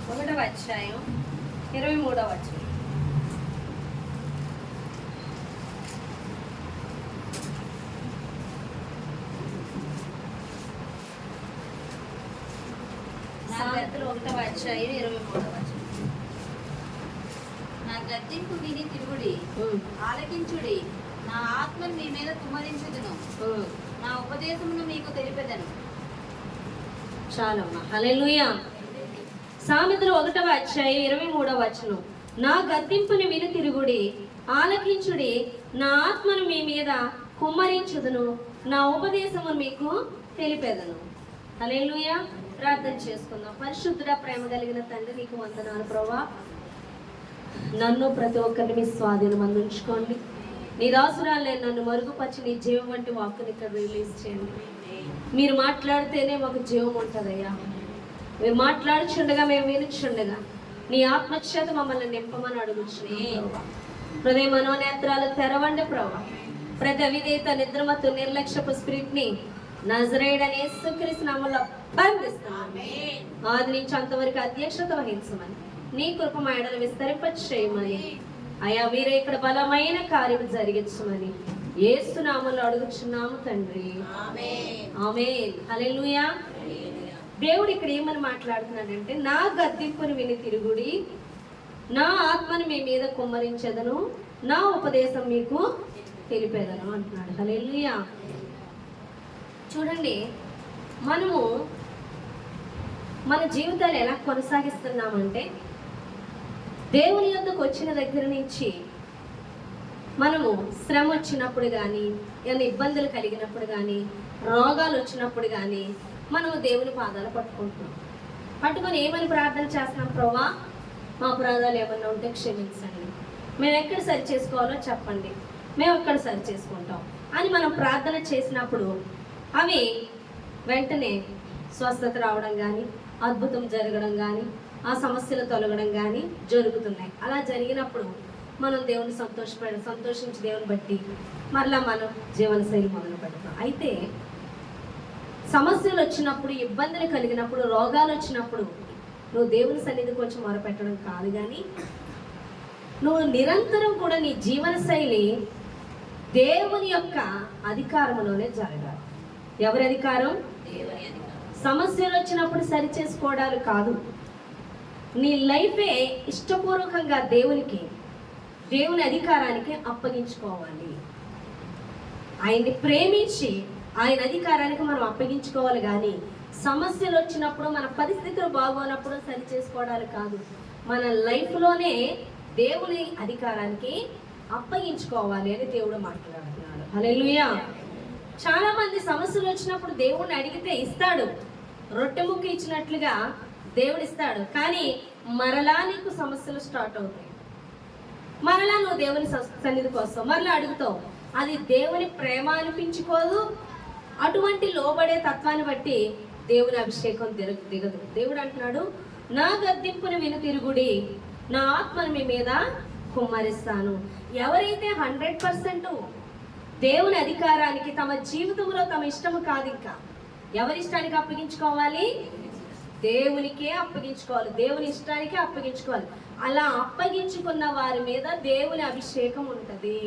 1వ అధ్యాయం 23వ వచనం. సామెతలు 1వ అధ్యాయం 23వ వచనం. నా గద్దింపు విని తిరుగుడి, ఆలకించుడి. నా ఆత్మను మీ మీద కుమ్మరించుదును, నా ఉపదేశమును మీకు తెలిపెదను. చాలమ్మా. హల్లెలూయా. సామెతలు 1వ అధ్యాయం 23వ వచనం. నా గద్దింపుని విని తిరుగుడి, ఆలకించుడి. నా ఆత్మను మీ మీద కుమ్మరించుదును, నా ఉపదేశమును మీకు తెలిపెదను. హల్లెలూయా. ప్రార్థన చేసుకుందాం. పరిశుద్ధుడా, ప్రేమ కలిగిన తండ్రి, నీకు వందనాలు ప్రభువా. నన్ను ప్రతి ఒక్కరిని మీ స్వాధీనం అందించుకోండి. నీ దాసురాలే నన్ను మరుగుపరిచి నీ జీవం వంటి వాక్కుని ఇక్కడ రిలీజ్ చేయండి. మీరు మాట్లాడితేనే మాకు జీవం ఉంటుందయ్యా. మీరు మాట్లాడుచుండగా మేము వినుచుండగా నీ ఆత్మచేత మమ్మల్ని నింపమని అడుగుచున్నాం. హృదయ మనోనేత్రాలు తెరవండి ప్రభా. ప్రతి అవిధేయత, నిద్రమత్తు, నిర్లక్ష్యపు స్పిరిట్ని నజరేయుడైన యేసుక్రీస్తు నామములో బంధిస్తున్నాము. ఆది నుంచి అంతవరకు అధ్యక్షత వహించమని, నీ కృప మా ఎడల విస్తరింప చేయమని, అయా మీరే ఇక్కడ బలమైన కార్యం జరిగించమని యేసు నామములో అడుగుచున్నాము తండ్రి. ఆమేన్. హల్లెలూయా. దేవుడు ఇక్కడ ఏమని మాట్లాడుతున్నాడంటే, నా గద్దింపుని విని తిరుగుడి, నా ఆత్మను మీ మీద కుమ్మరించెదను, నా ఉపదేశం మీకు తెలిపేదను అంటున్నాడు. హల్లెలూయా. చూడండి, మనము మన జీవితాలు ఎలా కొనసాగిస్తున్నామంటే, దేవుని యొద్దకు వచ్చిన దగ్గర నుంచి మనము శ్రమ వచ్చినప్పుడు కానీ, ఏమైనా ఇబ్బందులు కలిగినప్పుడు కానీ, రోగాలు వచ్చినప్పుడు కానీ మనము దేవుని పాదాలు పట్టుకుంటున్నాం. పట్టుకొని ఏమని ప్రార్థన చేస్తున్నాం? ప్రభువా, మా అపరాధాలు ఏమన్నా ఉంటే క్షమించండి, మేము ఎక్కడ సరి చేసుకోవాలో చెప్పండి, మేము ఎక్కడ సరి చేసుకుంటాం అని మనం ప్రార్థన చేసినప్పుడు అవి వెంటనే స్వస్థత రావడం కానీ, అద్భుతం జరగడం కానీ, ఆ సమస్యలు తొలగడం కానీ జరుగుతున్నాయి. అలా జరిగినప్పుడు మనం దేవుని సంతోషించి దేవుని బట్టి మరలా మనం జీవనశైలి మొదలు పెడతాం. అయితే సమస్యలు వచ్చినప్పుడు, ఇబ్బందులు కలిగినప్పుడు, రోగాలు వచ్చినప్పుడు నువ్వు దేవుని సన్నిధికి వచ్చి మొరపెట్టడం కాదు, కానీ నువ్వు నిరంతరం కూడా నీ జీవనశైలి దేవుని యొక్క అధికారంలోనే జరగాలి. ఎవరి అధికారం? దేవుని అధికారం. సమస్యలు వచ్చినప్పుడు సరి చేసుకోవడాలు కాదు. నీ లైఫే ఇష్టపూర్వకంగా దేవుని అధికారానికి అప్పగించుకోవాలి. ఆయన్ని ప్రేమించి ఆయన అధికారానికి మనం అప్పగించుకోవాలి. కానీ సమస్యలు వచ్చినప్పుడు, మన పరిస్థితులు బాగోనప్పుడు సరి చేసుకోవడాలు కాదు. మన లైఫ్లోనే దేవుని అధికారానికి అప్పగించుకోవాలి అని దేవుడు మాట్లాడుతున్నాడు. హల్లెలూయా. చాలా మంది సమస్యలు వచ్చినప్పుడు దేవుణ్ణి అడిగితే ఇస్తాడు, రొట్టె ముక్క ఇచ్చినట్లుగా దేవుడు ఇస్తాడు. కానీ మరలా నీకు సమస్యలు స్టార్ట్ అవుతాయి. మరలా నువ్వు దేవుని సన్నిధికి వస్తావు, మరలా అడుగుతావు. అది దేవుని ప్రేమ అనిపించుకోదు. అటువంటి లోబడే తత్వాన్ని బట్టి దేవుని అభిషేకం దిగదు. దేవుడు అంటున్నాడు, నా గద్దింపుని విను తిరుగుడి, నా ఆత్మను మీ మీద కుమ్మరిస్తాను. ఎవరైతే 100% దేవుని అధికారానికి తమ జీవితంలో తమ ఇష్టము కాదు, ఇంకా ఎవరి ఇష్టానికి అప్పగించుకోవాలి? దేవునికే అప్పగించుకోవాలి, దేవుని ఇష్టానికే అప్పగించుకోవాలి. అలా అప్పగించుకున్న వారి మీద దేవుని అభిషేకం ఉంటుంది,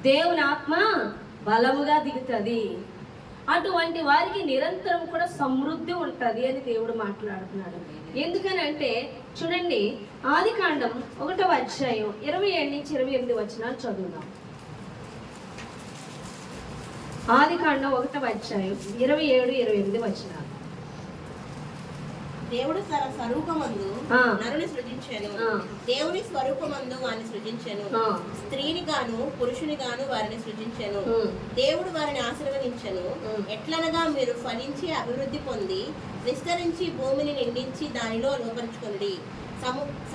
దేవుని ఆత్మ బలముగా దిగుతుంది. అటువంటి వారికి నిరంతరం కూడా సమృద్ధి ఉంటుంది అని దేవుడు మాట్లాడుతున్నాడు. ఎందుకని అంటే చూడండి, ఆదికాండం 1వ అధ్యాయం 27 నుంచి 28 వచనాలు చదువుదాం. ఆదికాండం 1వ అధ్యాయం 27, 28 వచనాలు. దేవుడు తన స్వరూపమందు నరుని సృజించెను, దేవుని స్వరూపమందు వారిని సృజించెను, స్త్రీని గాను పురుషుని గాను వారిని సృజించెను. దేవుడు వారిని ఆశీర్వదించెను. ఎట్లనగా, మీరు ఫలించి అభివృద్ధి పొంది విస్తరించి భూమిని నిండించి దానిలో లోపరుచుకొనుడి.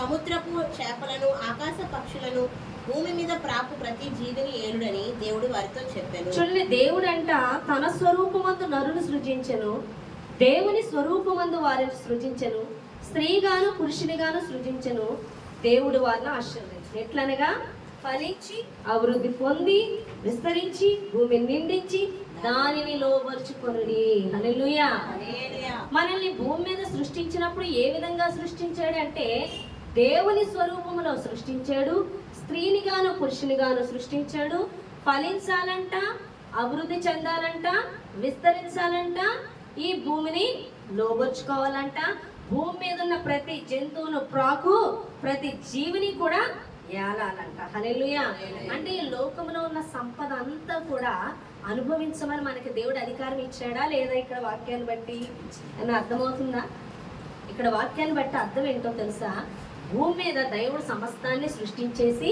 సముద్రపు చేపలను, ఆకాశ పక్షులను, భూమి మీద ప్రాపు ప్రతి జీవిని ఏలుడని దేవుడు వారితో చెప్పాను. చూడండి, దేవుడు అంట తన స్వరూపమందు నరుని సృజించెను, దేవుని స్వరూపమందు వారిని సృజించెను, స్త్రీగాను పురుషునిగాను సృజించెను. దేవుడు వారిని ఆశీర్వదించెను. ఎట్లనగా, ఫలించి అభివృద్ధి పొంది విస్తరించి భూమిని నిండించి దానిని లోబరుచుకొనుడి. హల్లెలూయా. హల్లెలూయా. మనల్ని భూమి మీద సృష్టించినప్పుడు ఏ విధంగా సృష్టించాడు అంటే దేవుని స్వరూపములో సృష్టించాడు. స్త్రీని గాను పురుషుని గాను సృష్టించాడు. ఫలించాలంట, అభివృద్ధి చెందాలంట, విస్తరించాలంట, ఈ భూమిని లోబర్చుకోవాలంట. భూమి మీద ఉన్న ప్రతి జంతువును, ప్రాకు, ప్రతి జీవిని కూడా ఏలాలంట. హల్లెలూయా. అంటే ఈ లోకంలో ఉన్న సంపద అంతా కూడా అనుభవించమని మనకి దేవుడు అధికారం ఇచ్చాడా లేదా? ఇక్కడ వాక్యాన్ని బట్టి అని అర్థమవుతుందా? ఇక్కడ వాక్యాన్ని బట్టి అర్థం ఏంటో తెలుసా? భూమి మీద దేవుడు సమస్తాన్ని సృష్టించేసి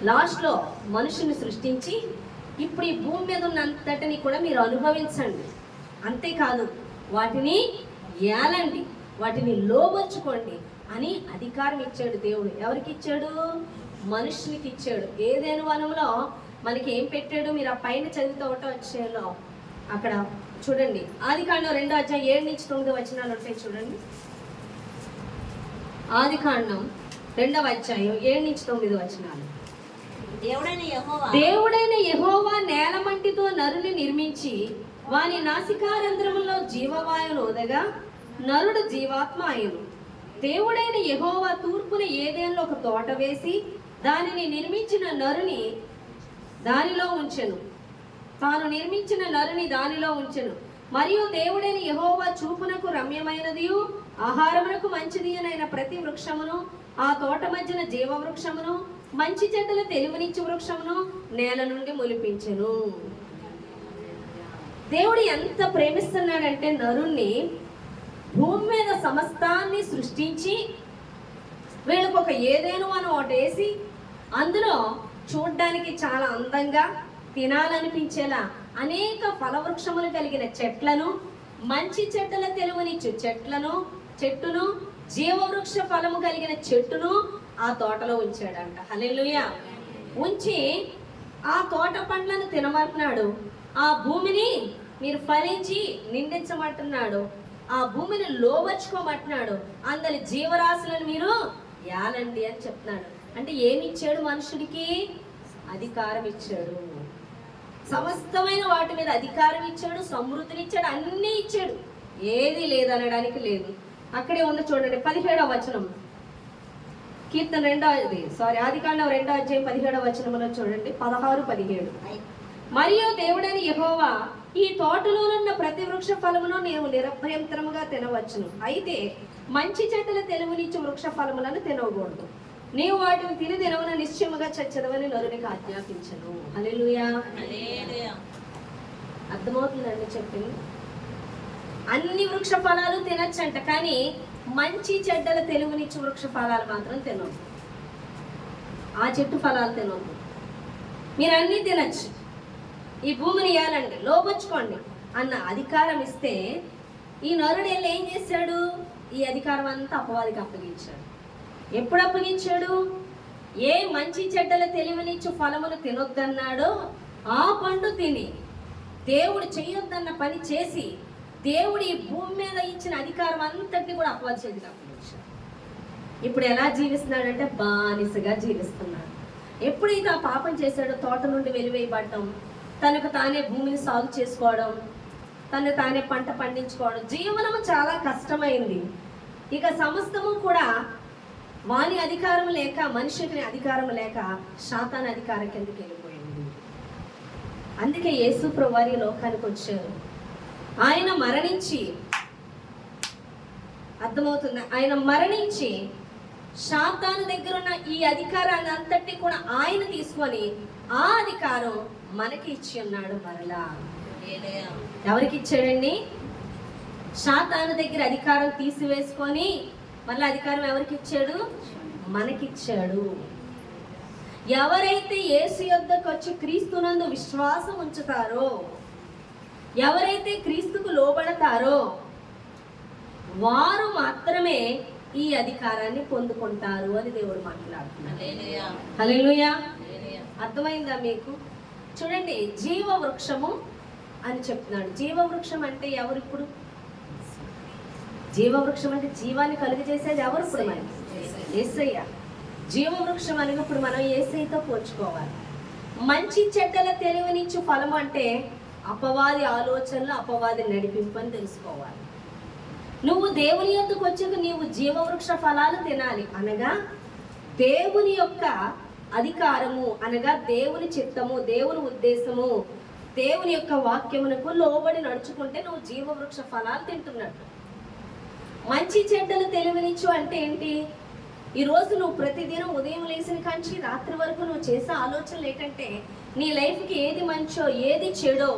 లాస్ట్లో మనుషుని సృష్టించి ఇప్పుడు ఈ భూమి మీద ఉన్నంతటిని కూడా మీరు అనుభవించండి, అంతేకాదు వాటిని ఏలండి, వాటిని లోబర్చుకోండి అని అధికారం ఇచ్చాడు దేవుడు. ఎవరికి ఇచ్చాడు? మనుషునికి ఇచ్చాడు. ఏదైనా వనంలో మనకి ఏం పెట్టాడు? మీరు ఆ పైన చదివితే ఒకటో అధ్యాయంలో అక్కడ చూడండి, ఆదికాండం 2వ అధ్యాయం 7 నుంచి 9 వచనాలు ఉంటాయి చూడండి. ఆదికాండం 2వ అధ్యాయం 7 నుంచి 9 వచనాలు. దేవుడైన యెహోవా నేలమంటితో నరుని నిర్మించి వాని నాసికారంధ్రములో జీవవాయువును ఊదగా నరుడు జీవాత్మ అయ్యను. దేవుడైన యెహోవా తూర్పున ఏదెనులో ఒక తోట వేసి దానిని నిర్మించిన నరుని దానిలో ఉంచెను. తాను నిర్మించిన నరుని దానిలో ఉంచెను. మరియు దేవుడైన యెహోవా చూపునకు రమ్యమైనదియు ఆహారమునకు మంచిది అయిన ప్రతి వృక్షమును, ఆ తోట మధ్యన జీవ వృక్షమును, మంచి చెడ్డల తెలివినిచ్చు వృక్షమును నేల నుండి మొలిపించెను. దేవుడు ఎంత ప్రేమిస్తున్నాడంటే నరుణ్ణి భూమి మీద సమస్తాన్ని సృష్టించి వీళ్ళకు ఒక ఏదేను అని ఒకటి వేసి అందులో చూడ్డానికి చాలా అందంగా తినాలనిపించేలా అనేక ఫలవృక్షములు కలిగిన చెట్లను, మంచి చెడ్డల తెలుగునిచ్చు చెట్టును, జీవవృక్ష ఫలము కలిగిన చెట్టును ఆ తోటలో ఉంచాడంట. హల్లెలూయా. ఉంచి ఆ తోట పండ్లను తినమంటున్నాడు. ఆ భూమిని మీరు ఫలించి నిండించమంటున్నాడు. ఆ భూమిని లోబర్చుకోమంటున్నాడు. అందరి జీవరాశులను మీరు యాలండి అని చెప్తున్నాడు. అంటే ఏమి ఇచ్చాడు? మనుషుడికి అధికారం ఇచ్చాడు. సమస్తమైన వాటి మీద అధికారం ఇచ్చాడు, సమృద్ధిని ఇచ్చాడు, అన్నీ ఇచ్చాడు. ఏది లేదనడానికి లేదు. అక్కడే ఉంది చూడండి 17వ వచనం. కీర్తన ఆదికాండం 2వ అధ్యాయం 17వ వచనంలో చూడండి 16-17. మరియు దేవుడైన యెహోవా ఈ తోటలోనున్న ప్రతి వృక్ష ఫలమును నీవు నిరభ్యంతరముగా తినవచ్చును. అయితే మంచి చెట్టుల తెలుగునిచ్చు వృక్ష ఫలములను తినకూడదు. నీవు వాటిని తిని దినమున నిశ్చయముగా చచ్చదవని నరునికి ఆజ్ఞాపించను. హల్లెలూయా. అర్థమవుతుందండి చెప్పింది? అన్ని వృక్ష ఫలాలు తినచ్చంట, కానీ మంచి చెడ్డల తెలుగునిచ్చు వృక్ష ఫలాలు మాత్రం తినొద్దు. ఆ చెట్టు ఫలాలు తినొద్దు. మీరు అన్నీ తినచ్చు, ఈ భూమిని ఇవ్వాలండి, లోబర్చుకోండి అన్న అధికారం ఇస్తే ఈ నరుడు వెళ్ళి ఏం చేశాడు? ఈ అధికారం అంతా అపవాదికి అప్పగించాడు. ఎప్పుడు అప్పగించాడు? ఏ మంచి చెడ్డల తెలివినిచ్చు ఫలములు తినొద్దన్నాడో ఆ పండు తిని దేవుడు చెయ్యొద్దన్న పని చేసి దేవుడు ఈ భూమి మీద ఇచ్చిన అధికారం అంతటిని కూడా అపవాది చేతికి అప్పగించాడు. ఇప్పుడు ఎలా జీవిస్తున్నాడంటే బానిసగా జీవిస్తున్నాడు. ఎప్పుడైతే ఆ పాపం చేశాడో తోట నుండి వెలివేయబడటం, తనకు తానే భూమిని సాగు చేసుకోవడం, తను తానే పంట పండించుకోవడం, జీవనము చాలా కష్టమైంది. ఇక సమస్తము కూడా వాని అధికారం లేక, మనిషికి అధికారం లేక శాతాన్ అధికారం కిందకి వెళ్ళిపోయింది. అందుకే యేసు ప్రభువారు లోకానికి వచ్చారు. ఆయన మరణించి, అర్థమవుతుంది, ఆయన మరణించి శాతాను దగ్గర ఉన్న ఈ అధికారాన్ని అంతటి కూడా ఆయన తీసుకొని ఆ అధికారం మనకి ఇచ్చి ఉన్నాడు. మరలా ఎవరికి ఇచ్చాడండి? శాతాను దగ్గర అధికారం తీసివేసుకొని మళ్ళీ అధికారం ఎవరికి ఇచ్చాడు? మనకిచ్చాడు. ఎవరైతే యేసు యొద్దకు వచ్చి క్రీస్తునందు విశ్వాసం ఉంచుతారో, ఎవరైతే క్రీస్తుకు లోబడతారో వారు మాత్రమే ఈ అధికారాన్ని పొందుకుంటారు అని దేవుడు మాట్లాడుతున్నాడు. హల్లెలూయా. అర్థమైందా మీకు? చూడండి, జీవ వృక్షము అని చెప్తున్నాడు. జీవ వృక్షం అంటే ఎవరు? ఇప్పుడు జీవ వృక్షం అంటే జీవాన్ని కలుగజేసేది ఎవరు? ఇప్పుడు మనం యేసయ్య. జీవ వృక్షం అనేప్పుడు మనం యేసయ్యతో పోల్చుకోవాలి. మంచి చెడ్డల తెలివినిచ్చు ఫలం అంటే అపవాది ఆలోచనలు, అపవాది నడిపింపు అని తెలుసుకోవాలి. నువ్వు దేవుని యొద్దకు వచ్చాక నీవు జీవవృక్ష ఫలాలు తినాలి, అనగా దేవుని యొక్క అధికారము, అనగా దేవుని చిత్తము, దేవుని ఉద్దేశము, దేవుని యొక్క వాక్యమునకు లోబడి నడుచుకుంటే నువ్వు జీవవృక్ష ఫలాలు తింటున్నట్టు. మంచి చెడ్డలు తెలివినిచ్చు అంటే ఏంటి? ఈరోజు నువ్వు ప్రతిదినం ఉదయం లేచిన కాంచి రాత్రి వరకు నువ్వు చేసే ఆలోచనలు ఏంటంటే నీ లైఫ్కి ఏది మంచో, ఏది చెడో,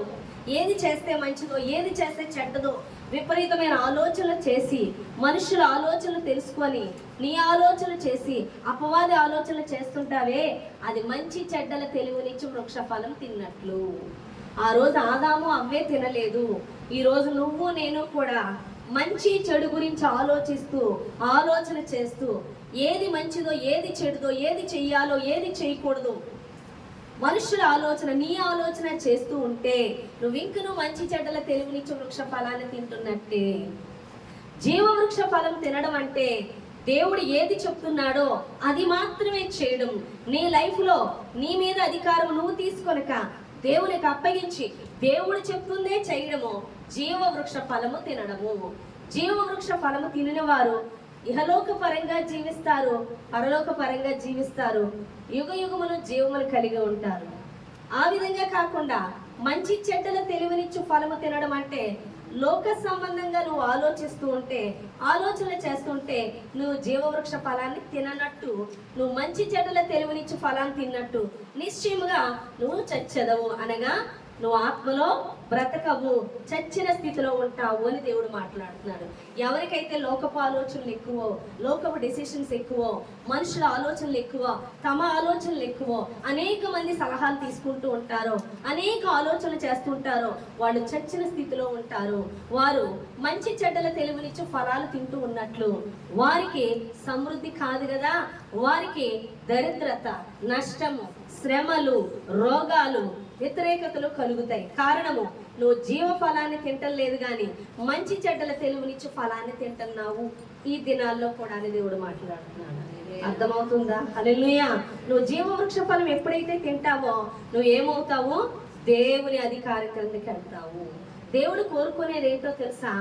ఏది చేస్తే మంచిదో, ఏది చేస్తే చెడ్డదో విపరీతమైన ఆలోచనలు చేసి, మనుషుల ఆలోచనలు తెలుసుకొని నీ ఆలోచనలు చేసి అపవాది ఆలోచనలు చేస్తుంటావే, అది మంచి చెడ్డల తెలివినిచ్చు వృక్ష ఫలం తిన్నట్లు. ఆ రోజు ఆదాము అవ్వే తినలేదు. ఈరోజు నువ్వు నేను కూడా మంచి చెడు గురించి ఆలోచిస్తూ, ఆలోచన చేస్తూ, ఏది మంచిదో, ఏది చెడుదో, ఏది చెయ్యాలో, ఏది చేయకూడదు, మనుషుల ఆలోచన, నీ ఆలోచన చేస్తూ ఉంటే నువ్వు ఇంకను మంచి చెడ్డల తెలివినిచ్చు వృక్ష ఫలాన్ని తింటున్నట్టే. జీవవృక్ష ఫలం తినడం అంటే దేవుడు ఏది చెప్తున్నాడో అది మాత్రమే చేయడం. నీ లైఫ్లో నీ మీద అధికారం నువ్వు తీసుకొనక దేవునికి అప్పగించి దేవుడు చెప్తుందే చేయడము జీవవృక్ష ఫలము తినడము. జీవవృక్ష ఫలము తినిన వారు ఇహలోక పరంగా జీవిస్తారు, పరలోక పరంగా జీవిస్తారు, యుగ యుగములు జీవములు కలిగి ఉంటారు. ఆ విధంగా కాకుండా మంచి చెడ్డల తెలివినిచ్చు ఫలము తినడం అంటే లోక సంబంధంగా నువ్వు ఆలోచిస్తూ ఉంటే, ఆలోచన చేస్తుంటే నువ్వు జీవవృక్ష ఫలాన్ని తిననట్టు, నువ్వు మంచి చెడ్డల తెలివినిచ్చు ఫలాన్ని తిన్నట్టు నిశ్చయముగా నువ్వు చచ్చెదవు, అనగా నువ్వు ఆత్మలో బ్రతకవు, చచ్చిన స్థితిలో ఉంటావు అని దేవుడు మాట్లాడుతున్నాడు. ఎవరికైతే లోకపు ఆలోచనలు ఎక్కువో, లోకపు డెసిషన్స్ ఎక్కువో, మనుషుల ఆలోచనలు ఎక్కువ, తమ ఆలోచనలు ఎక్కువ, అనేక మంది సలహాలు తీసుకుంటూ ఉంటారో, అనేక ఆలోచనలు చేస్తుంటారో వాళ్ళు చచ్చిన స్థితిలో ఉంటారు. వారు మంచి చెడ్డల తెలివినిచ్చు ఫలాలు తింటూ ఉన్నట్లు వారికి సమృద్ధి కాదు కదా, వారికి దరిద్రత, నష్టము, శ్రమలు, రోగాలు, వ్యతిరేకతలు కలుగుతాయి. కారణము నువ్వు జీవ ఫలాన్ని తింటలేదు కానీ మంచి చెడ్డల తెలివినిచ్చు ఫలాన్ని తింటున్నావు ఈ దినాల్లో కూడా అని దేవుడు మాట్లాడుతున్నాడు. అర్థమవుతుందా? హల్లెలూయా. నువ్వు జీవవృక్ష ఫలం ఎప్పుడైతే తింటావో నువ్వు ఏమవుతావు? దేవుని అధికారం కిందకి వెళ్తావు. దేవుడు కోరుకునేది ఏంటో తెలుసా?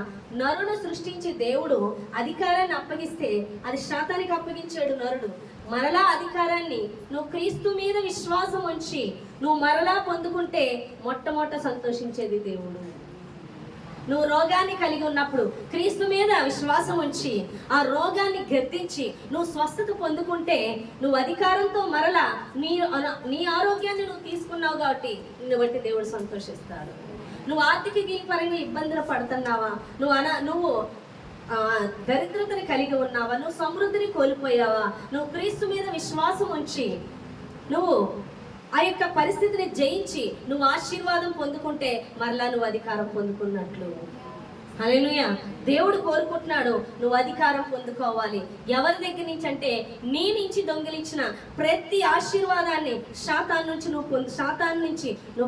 నరుడు సృష్టించి దేవుడు అధికారాన్ని అప్పగిస్తే అది శాతానికి అప్పగించాడు నరుడు. మరలా అధికారాన్ని నువ్వు క్రీస్తు మీద విశ్వాసం ఉంచి నువ్వు మరలా పొందుకుంటే మొట్టమొదట సంతోషించేది దేవుడు. నువ్వు రోగాన్ని కలిగి ఉన్నప్పుడు క్రీస్తు మీద విశ్వాసం ఉంచి ఆ రోగాన్ని గద్దించి నువ్వు స్వస్థత పొందుకుంటే నువ్వు అధికారంతో మరలా నీ ఆరోగ్యాన్ని నువ్వు తీసుకున్నావు కాబట్టి నిన్ను బట్టి దేవుడు సంతోషిస్తాడు. నువ్వు ఆర్థిక పరంగా ఇబ్బందులు పడుతున్నావా, నువ్వు దరిద్రతని కలిగి ఉన్నావా, నువ్వు సమృద్ధిని కోల్పోయావా, నువ్వు క్రీస్తు మీద విశ్వాసం ఉంచి నువ్వు ఆ యొక్క పరిస్థితిని జయించి నువ్వు ఆశీర్వాదం పొందుకుంటే మరలా నువ్వు అధికారం పొందుకున్నట్లు. హల్లెలూయా. దేవుడు కోరుకుంటున్నాడు నువ్వు అధికారం పొందుకోవాలి. ఎవరి దగ్గర నుంచి అంటే నీ నుంచి దొంగిలించిన ప్రతి ఆశీర్వాదాన్ని శాతాన్ నుంచి నువ్వు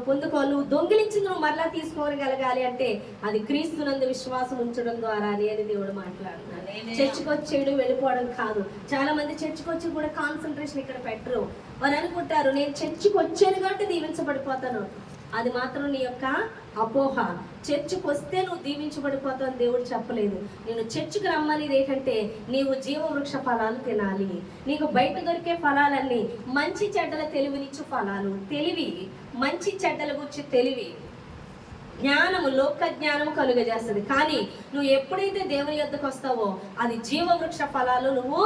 పొందుకోవాలి. నువ్వు దొంగిలించింది నువ్వు మరలా తీసుకోగలగాలి అంటే అది క్రీస్తునందు విశ్వాసం ఉంచడం ద్వారా అని దేవుడు మాట్లాడుతున్నాడు. చర్చికి వచ్చేయడం వెళ్ళిపోవడం కాదు. చాలా మంది చర్చికి వచ్చి కూడా కాన్సన్ట్రేషన్ ఇక్కడ పెట్టరు. వారు అనుకుంటారు నేను చర్చికి వచ్చాను కాబట్టి దీవించబడిపోతాను. అది మాత్రం నీ యొక్క అపోహ. చర్చికి వస్తే నువ్వు దీవించబడిపోతావు అని దేవుడు చెప్పలేదు. నేను చర్చికి రమ్మనేది ఏంటంటే నీవు జీవవృక్ష ఫలాలు తినాలి. నీకు బయట దొరికే ఫలాలన్నీ మంచి చెడ్డల తెలివినిచ్చు ఫలాలు. తెలివి, మంచి చెడ్డల గురించి తెలివి, జ్ఞానము, లోక జ్ఞానము కలుగజేస్తుంది. కానీ నువ్వు ఎప్పుడైతే దేవుని యొద్దకు వస్తావో అది జీవవృక్ష ఫలాలు నువ్వు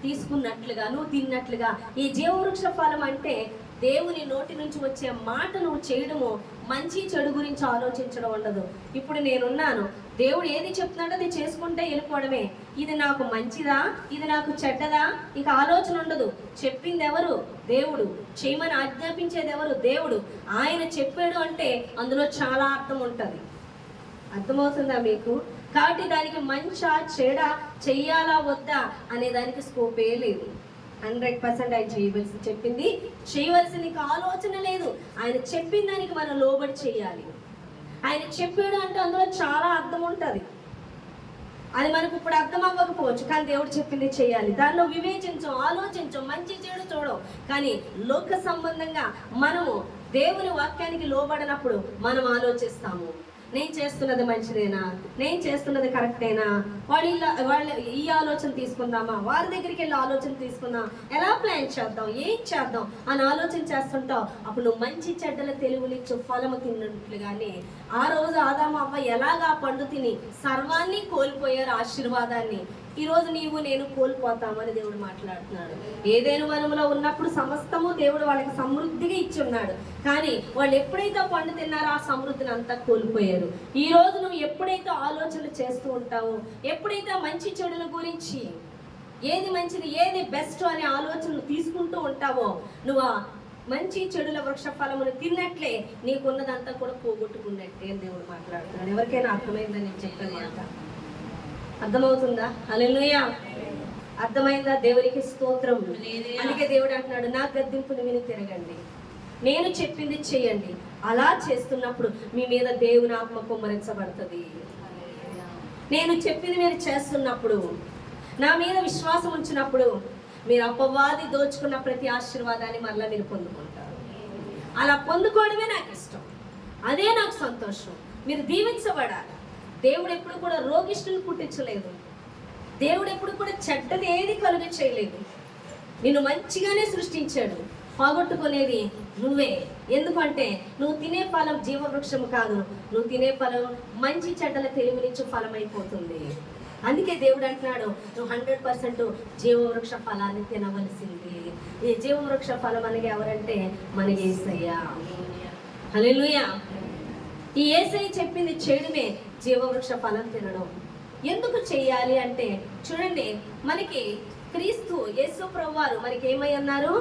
తీసుకున్నట్లుగా, నువ్వు తిన్నట్లుగా. ఈ జీవవృక్ష ఫలం అంటే దేవుని నోటి నుంచి వచ్చే మాట నువ్వు చేయడము, మంచి చెడు గురించి ఆలోచించడం ఉండదు. ఇప్పుడు నేనున్నాను, దేవుడు ఏది చెప్తున్నాడో అది చేసుకుంటే వెళ్ళిపోవడమే. ఇది నాకు మంచిదా, ఇది నాకు చెడ్డదా, ఇక ఆలోచన ఉండదు. చెప్పింది ఎవరు? దేవుడు. చేయమని ఆజ్ఞాపించేది ఎవరు? దేవుడు. ఆయన చెప్పాడు అంటే అందులో చాలా అర్థం ఉంటుంది. అర్థమవుతుందా మీకు? కాబట్టి దానికి మంచా చెడా, చెయ్యాలా వద్దా అనే దానికి స్కోపే లేదు. 100% ఆయన చెప్పింది చేయవలసిన నీకు ఆలోచన లేదు. ఆయన చెప్పిన దానికి మనం లోబడి చేయాలి. ఆయన చెప్పాడు అంటే అందులో చాలా అర్థం ఉంటుంది. అది మనకు ఇప్పుడు అర్థం అవ్వకపోవచ్చు, కానీ దేవుడు చెప్పింది చేయాలి. దానిలో వివేచించం, ఆలోచించం, మంచి చెడు చూడవు. కానీ లోక సంబంధంగా మనము దేవుని వాక్యానికి లోబడినప్పుడు మనం ఆలోచిస్తాము, నేను చేస్తున్నది మంచిదేనా, నేను చేస్తున్నది కరెక్టేనా, వాళ్ళు ఈ ఆలోచన తీసుకుందామా, వారి దగ్గరికి వెళ్ళి ఆలోచన తీసుకుందాం, ఎలా ప్లాన్ చేద్దాం, ఏం చేద్దాం అని ఆలోచన చేస్తుంటావు. అప్పుడు నువ్వు మంచి చెడ్డల తెలివినిచ్చు ఫలము తిన్నట్లుగానే ఆ రోజు ఆదాము అవ్వ ఎలాగా పండు తిని సర్వాన్ని కోల్పోయారు ఆశీర్వాదాన్ని, ఈరోజు నీవు నేను కోల్పోతామని దేవుడు మాట్లాడుతున్నాడు. ఏదైనా వనములో ఉన్నప్పుడు సమస్తము దేవుడు వాళ్ళకి సమృద్ధిగా ఇచ్చి ఉన్నాడు. కానీ వాళ్ళు ఎప్పుడైతే పండు తిన్నారో ఆ సమృద్ధిని అంతా కోల్పోయారు. ఈ రోజు నువ్వు ఎప్పుడైతే ఆలోచనలు చేస్తూ ఉంటావో, ఎప్పుడైతే మంచి చెడుల గురించి ఏది మంచిది ఏది బెస్ట్ అనే ఆలోచనలు తీసుకుంటూ ఉంటావో, నువ్వు మంచి చెడుల వృక్ష ఫలమును తిన్నట్లే నీకున్నదంతా కూడా పోగొట్టుకున్నట్టే దేవుడు మాట్లాడుతున్నాడు. ఎవరికైనా అర్థమైందని నేను చెప్పాను మాట అర్థమవుతుందా? హల్లెలూయా. అర్థమైందా? దేవునికి స్తోత్రం. అందుకే దేవుడు అంటున్నాడు, నా గద్దింపుని విని తిరగండి, నేను చెప్పింది చేయండి. అలా చేస్తున్నప్పుడు మీ మీద దేవుని ఆత్మ కుమ్మరించబడుతుంది. నేను చెప్పింది మీరు చేస్తున్నప్పుడు, నా మీద విశ్వాసం ఉంచినప్పుడు, మీరు అపవాది దోచుకున్న ప్రతి ఆశీర్వాదాన్ని మరలా మీరు పొందుకుంటారు. అలా పొందుకోవడమే నాకు ఇష్టం, అదే నాకు సంతోషం. మీరు దీవించబడాలి. దేవుడు ఎప్పుడు కూడా రోగిష్టులు పుట్టించలేదు. దేవుడు ఎప్పుడు కూడా చెడ్డది ఏది కలుగ చేయలేదు. నిన్ను మంచిగానే సృష్టించాడు. పోగొట్టుకునేది నువ్వే. ఎందుకంటే నువ్వు తినే ఫలం జీవవృక్షము కాదు, నువ్వు తినే ఫలం మంచి చెడ్డల తెలివినిచ్చు ఫలం అయిపోతుంది. అందుకే దేవుడు అంటున్నాడు, నువ్వు 100% జీవవృక్ష ఫలాన్ని తినవలసింది. ఈ జీవవృక్ష ఫలం అనేది ఎవరంటే మన యేసయ్య. హల్లెలూయా. ఈ యేసయ్య చెప్పింది చేయడమే జీవవృక్ష ఫలం తినడం. ఎందుకు చేయాలి అంటే చూడండి, మనకి క్రీస్తు యేసు ప్రభువారు మనకి ఏమై ఉన్నారు?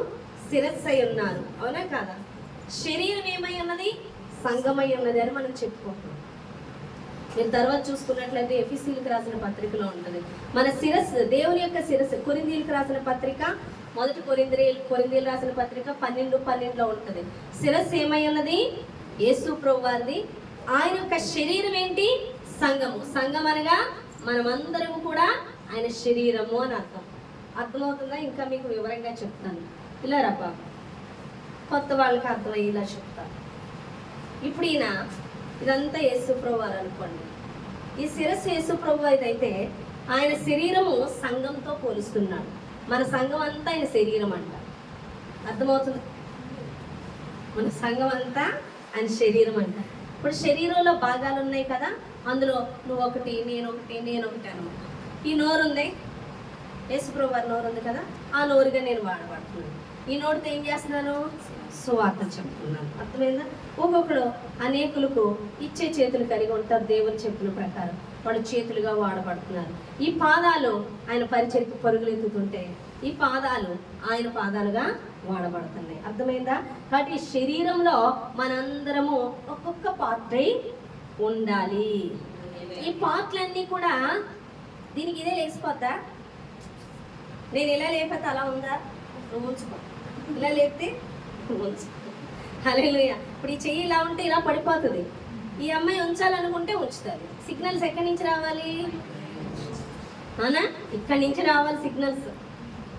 శిరస్సు అయి ఉన్నారు, అవునా కాదా? శరీరం ఏమై ఉన్నది? సంఘమై ఉన్నది అని మనం చెప్పుకుంటాం. మీరు తర్వాత చూసుకున్నట్లయితే ఎఫెసీయులకు రాసిన పత్రికలో ఉంటుంది మన శిరస్సు, దేవుని యొక్క శిరస్సు. కొరింథీయులకు రాసిన పత్రిక, మొదటి కొరింథీయులు రాసిన పత్రిక 12:12 ఉంటుంది. శిరస్సు ఏమై ఉన్నది? యేసు ప్రభువారిది. ఆయన యొక్క శరీరం ఏంటి? సంఘము. సంఘం అనగా మనమందరము కూడా ఆయన శరీరము అని అర్థం. అర్థమవుతుందా? ఇంకా మీకు వివరంగా చెప్తాను. ఇలా రబ్బా కొత్త వాళ్ళకి అర్థమయ్యేలా చెప్తాను. ఇప్పుడు ఇదంతా యేసు ప్రభువారు అనుకోండి. ఈ శిరస్సు యేసు ప్రభువారు అయితే ఆయన శరీరము సంఘంతో పోలుస్తున్నాడు. మన సంఘం అంతా ఆయన శరీరం అంట. అర్థమవుతుంది? మన సంఘం అంతా ఆయన శరీరం అంట. ఇప్పుడు శరీరంలో భాగాలు ఉన్నాయి కదా, అందులో నువ్వు ఒకటి, నేను ఒకటి అనమాట. ఈ నోరు ఉంది, యేసుప్రభు వారి నోరు ఉంది కదా, ఆ నోరుగా నేను వాడబడుతున్నాను. ఈ నోటితో ఏం చేస్తున్నాను? సువార్త చెప్తున్నాను. అర్థమైందా? ఒక్కొక్కడు అనేకులకు ఇచ్చే చేతులు కలిగి ఉంటారు. దేవుని చెప్పిన ప్రకారం వాడు చేతులుగా వాడబడుతున్నారు. ఈ పాదాలు ఆయన పరిచయకు పరుగులెత్తుతుంటే ఈ పాదాలు ఆయన పాదాలుగా వాడబడుతున్నాయి. అర్థమైందా? కాబట్టి శరీరంలో మనందరము ఒక్కొక్క పాత్రై ఉండాలి. ఈ పార్ట్లన్నీ కూడా దీనికి ఇదే లేచిపోద్దా? నేను ఇలా లేకపోతే అలా ఉందా? నువ్వు ఉంచుకో. ఇలా లేపితే నువ్వు ఉంచుకో. హల్లెలూయా. ఇప్పుడు ఈ చెయ్యి ఇలా ఉంటే ఇలా పడిపోతుంది. ఈ అమ్మాయి ఉంచాలనుకుంటే ఉంచుతుంది. సిగ్నల్స్ ఎక్కడి నుంచి రావాలి? అవునా? ఇక్కడి నుంచి రావాలి సిగ్నల్స్.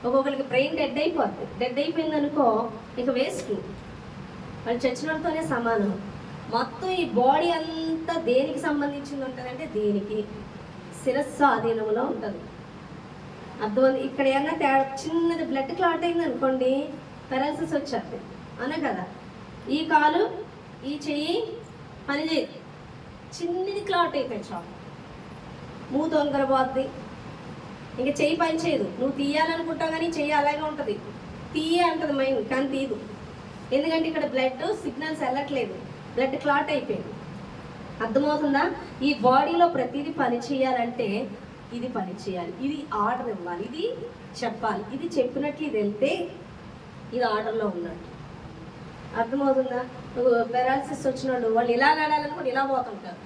ఒక్కొక్కరికి బ్రెయిన్ డెడ్ అయిపోద్ది. డెడ్ అయిపోయింది అనుకో, ఇక వేస్ట్. వాళ్ళు చచ్చినతోనే సమానం. మొత్తం ఈ బాడీ అంతా దేనికి సంబంధించింది ఉంటుందంటే దేనికి? శిరస్సు ఆధీనంలో ఉంటుంది. అర్థమైంది? ఇక్కడ ఏమన్నా చిన్నది బ్లడ్ క్లాట్ అయింది అనుకోండి, పెరాలసిస్ వచ్చేది, అవునా కదా? ఈ కాలు, ఈ చెయ్యి పనిచేయదు. చిన్నది క్లాట్ అయితే చాలు, మూత వంకర పోద్ది, ఇంకా చెయ్యి పని చేయదు. నువ్వు తీయాలనుకుంటావు కానీ చెయ్యి అలాగే ఉంటుంది. తీయే అంటది మైండ్, కానీ తీయదు. ఎందుకంటే ఇక్కడ బ్లడ్ సిగ్నల్స్ వెళ్ళట్లేదు, బ్లడ్ క్లాట్ అయిపోయింది. అర్థమవుతుందా? ఈ బాడీలో ప్రతిదీ పని చేయాలంటే ఇది పని చేయాలి, ఇది ఆర్డర్ ఇవ్వాలి, ఇది చెప్పాలి. ఇది చెప్పినట్లు ఇది వెళ్తే ఇది ఆర్డర్లో ఉన్నట్టు. అర్థమవుతుందా? పెరాలసిస్ వచ్చినాడు వాళ్ళు ఇలా నడాలనుకుంటే ఇలా పోతుంటారు,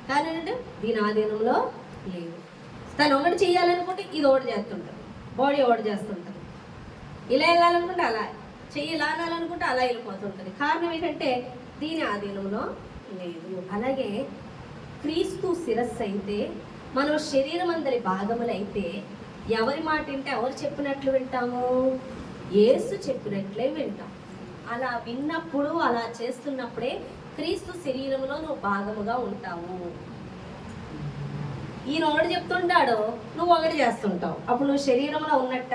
కానీ అంటే దీని ఆధీనంలో లేదు. తను ఒకటి చేయాలనుకుంటే ఇది ఒకటి చేస్తుంటారు, బాడీ ఒకటి చేస్తుంటారు. ఇలా వెళ్ళాలనుకుంటే అలా, చెయ్యి ఇలా అనాలనుకుంటే అలా వెళ్ళిపోతుంటుంది. కారణం ఏంటంటే దీని ఆధీనంలో లేదు. అలాగే క్రీస్తు శిరస్సు అయితే మనం శరీరం అందరి భాగములైతే ఎవరి మాట వింటే ఎవరు చెప్పినట్లు వింటాము? యేసు చెప్పినట్లే వింటాం. అలా విన్నప్పుడు, అలా చేస్తున్నప్పుడే క్రీస్తు శరీరంలో నువ్వు భాగముగా ఉంటావు. ఈయన ఒకటి చెప్తుంటాడు, నువ్వు ఒకటి చేస్తుంటావు. అప్పుడు నువ్వు శరీరంలో ఉన్నట్ట,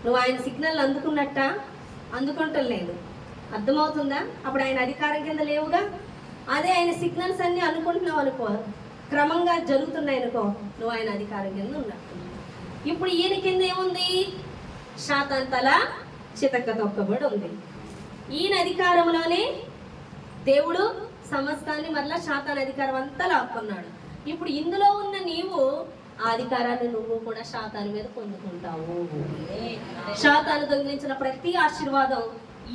నువ్వు ఆయన సిగ్నల్ అందుకున్నట్ట, అందుకుంటలేదు. అర్థమవుతుందా? అప్పుడు ఆయన అధికారం కింద లేవుగా. అదే ఆయన సిగ్నల్స్ అన్నీ అనుకుంటున్నావు అనుకో, క్రమంగా జరుగుతున్నాయి అనుకో, నువ్వు ఆయన అధికారం కింద ఉన్నట్టు. ఇప్పుడు ఈయన కింద ఏముంది? శాతాన్ తల చితక్క తొక్కబడి ఉంది. ఈయన అధికారంలోనే దేవుడు సమస్తాన్ని మరలా శాతాన్ అధికారం అంతా లాక్కున్నాడు. ఇప్పుడు ఇందులో ఉన్న నీవు ఆ అధికారాన్ని నువ్వు కూడా శాతాను మీద పొందుకుంటావు. శాతాను దొంగిలించిన ప్రతి ఆశీర్వాదం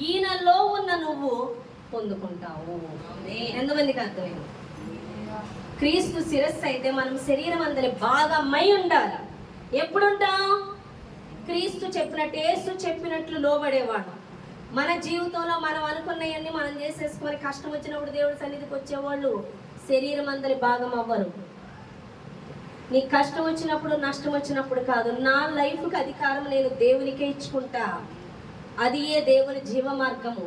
ఈయనలో ఉన్న నువ్వు పొందుకుంటావు. ఎంతమందికి అర్థమైంది? క్రీస్తు శిరస్సు అయితే మనం శరీరం అందరి భాగమై ఉండాలి. ఎప్పుడుంటాం? క్రీస్తు చెప్పినట్టు, యేసు చెప్పినట్లు లోబడేవాడు. మన జీవితంలో మనం అనుకున్నవన్నీ మనం చేసేసుకొని కష్టం వచ్చినప్పుడు దేవుడి సన్నిధికి వచ్చేవాళ్ళు శరీరం అందరి భాగం అవ్వరు. నీకు కష్టం వచ్చినప్పుడు, నష్టం వచ్చినప్పుడు కాదు, నా లైఫ్కి అధికారం నేను దేవునికే ఇచ్చుకుంటా, అది ఏ దేవుని జీవ మార్గము